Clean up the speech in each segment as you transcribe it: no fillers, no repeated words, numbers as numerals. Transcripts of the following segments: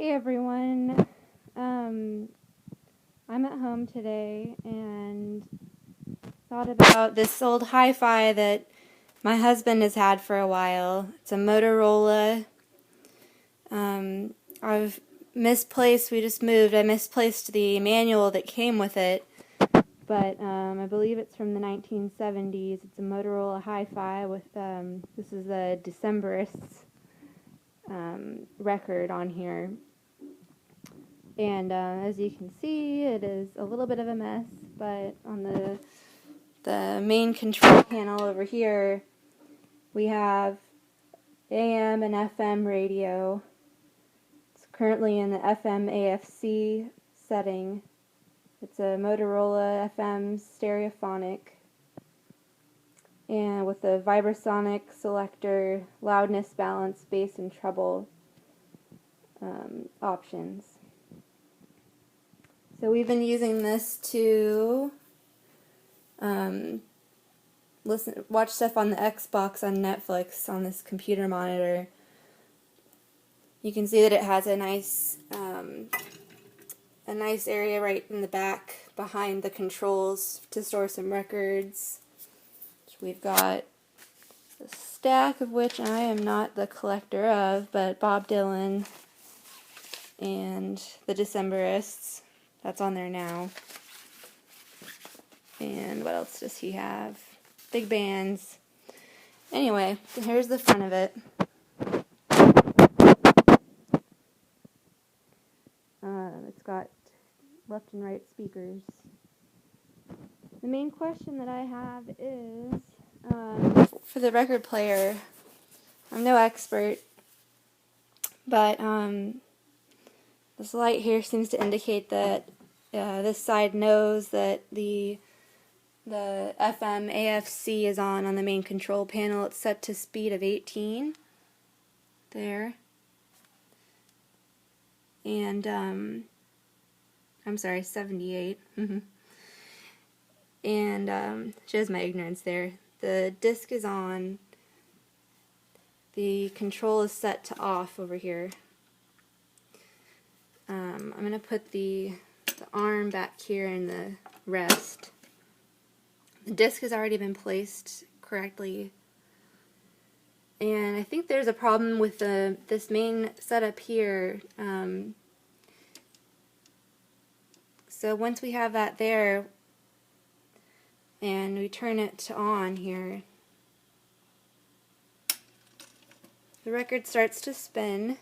Hey everyone, I'm at home today and thought about this old hi-fi that my husband has had for a while. It's a Motorola. I've misplaced, we just moved, I misplaced the manual that came with it, but I believe it's from the 1970s. It's a Motorola Hi-Fi with, this is the Decemberists record on here. And as you can see, it is a little bit of a mess, but on the main control panel over here, we have AM and FM radio. It's currently in the FM AFC setting. It's a Motorola FM Stereophonic, and with the vibrasonic selector, loudness, balance, bass, and treble options. So we've been using this to watch stuff on the Xbox on Netflix on this computer monitor. You can see that it has a nice area right in the back behind the controls to store some records. We've got a stack of which I am not the collector of, but Bob Dylan and the Decemberists. That's on there now. And what else does he have? Big bands. Anyway, so here's the front of it. It's got left and right speakers. The main question that I have is, for the record player, I'm no expert, but this light here seems to indicate that this side knows that the FM AFC is on the main control panel. It's set to speed of 18 there, and I'm sorry, 78. And shows my ignorance there. The disc is on. The control is set to off over here. I'm going to put the arm back here in the rest. The disc has already been placed correctly. And I think there's a problem with this main setup here. So once we have that there, and we turn it to on here, the record starts to spin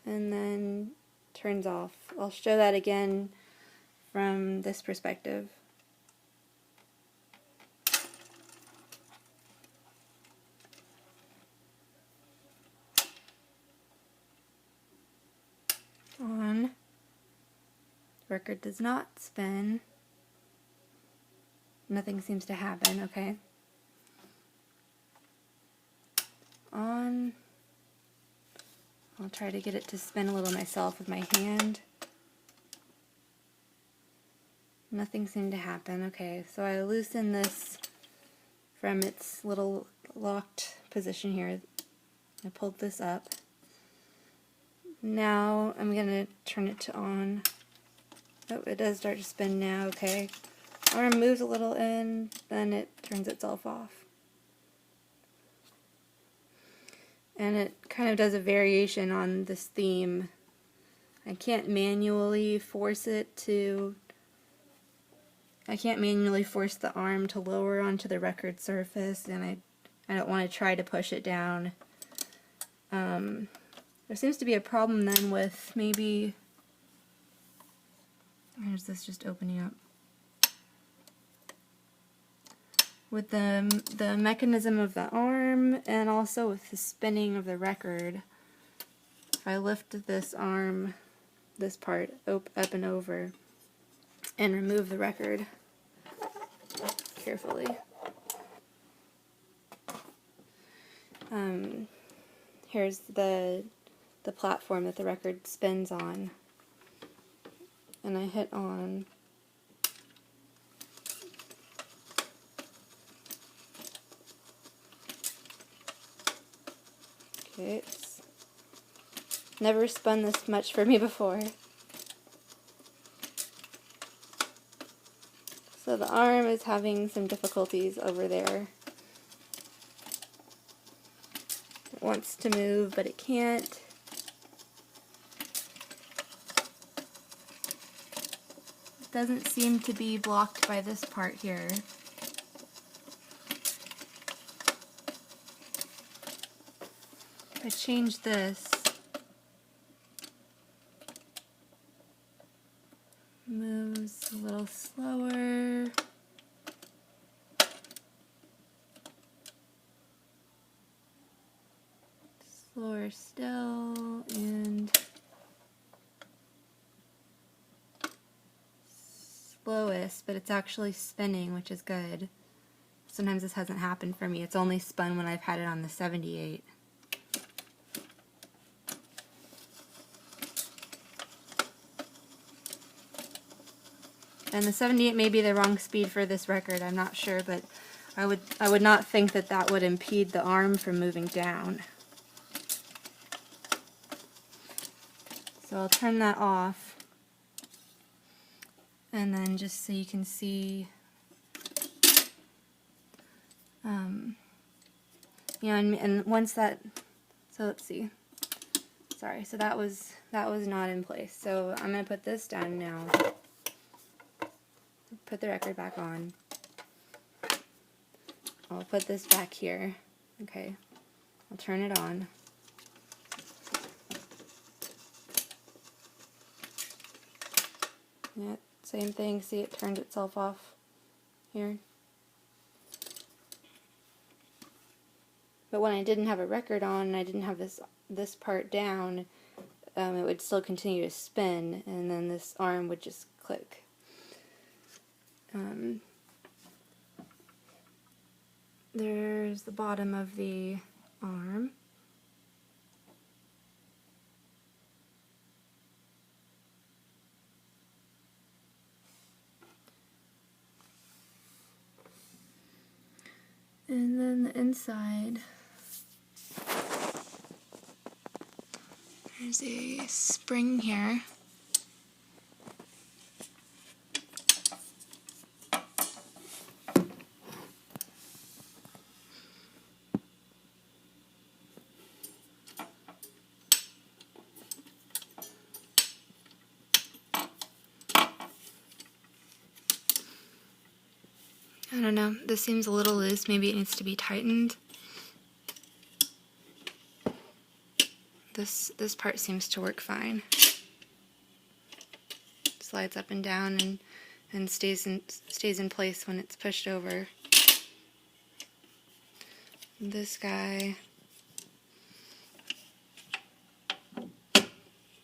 and then turns off. I'll show that again from this perspective. On. Record does not spin. Nothing seems to happen, okay. On. I'll try to get it to spin a little myself with my hand. Nothing seemed to happen. Okay, so I loosen this from its little locked position here. I pulled this up. Now I'm going to turn it to on. Oh, it does start to spin now, okay. Arm moves a little in, then it turns itself off. And it kind of does a variation on this theme. I can't manually force the arm to lower onto the record surface, and I don't want to try to push it down. There seems to be a problem then with maybe, where's this just opening up? With the mechanism of the arm, and also with the spinning of the record. If I lift this arm, this part up and over, and remove the record carefully. Here's the platform that the record spins on, and I hit on. Okay, it's Never spun this much for me before. So the arm is having some difficulties over there. It wants to move, but it can't. It doesn't seem to be blocked by this part here. If I change this, moves a little slower. Slower still, and slowest, but it's actually spinning, which is good. Sometimes this hasn't happened for me. It's only spun when I've had it on the 78. And the 78 may be the wrong speed for this record, I'm not sure, but I would not think that that would impede the arm from moving down. So I'll turn that off, and then just so you can see, you know, and once that, so let's see, sorry, so that was not in place. So I'm going to put this down now, put the record back on, I'll put this back here, okay, I'll turn it on. Yeah, same thing, see it turned itself off here. But when I didn't have a record on and I didn't have this part down, it would still continue to spin, and then this arm would just click. There's the bottom of the arm. And then the inside, there's a spring here. I don't know, this seems a little loose, maybe it needs to be tightened. This part seems to work fine. Slides up and down and stays in place when it's pushed over. This guy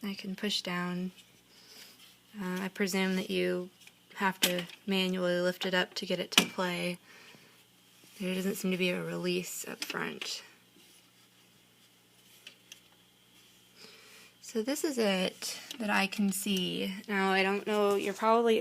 I can push down. I presume that you have to manually lift it up to get it to play. There doesn't seem to be a release up front. So this is it that I can see. Now I don't know, you're probably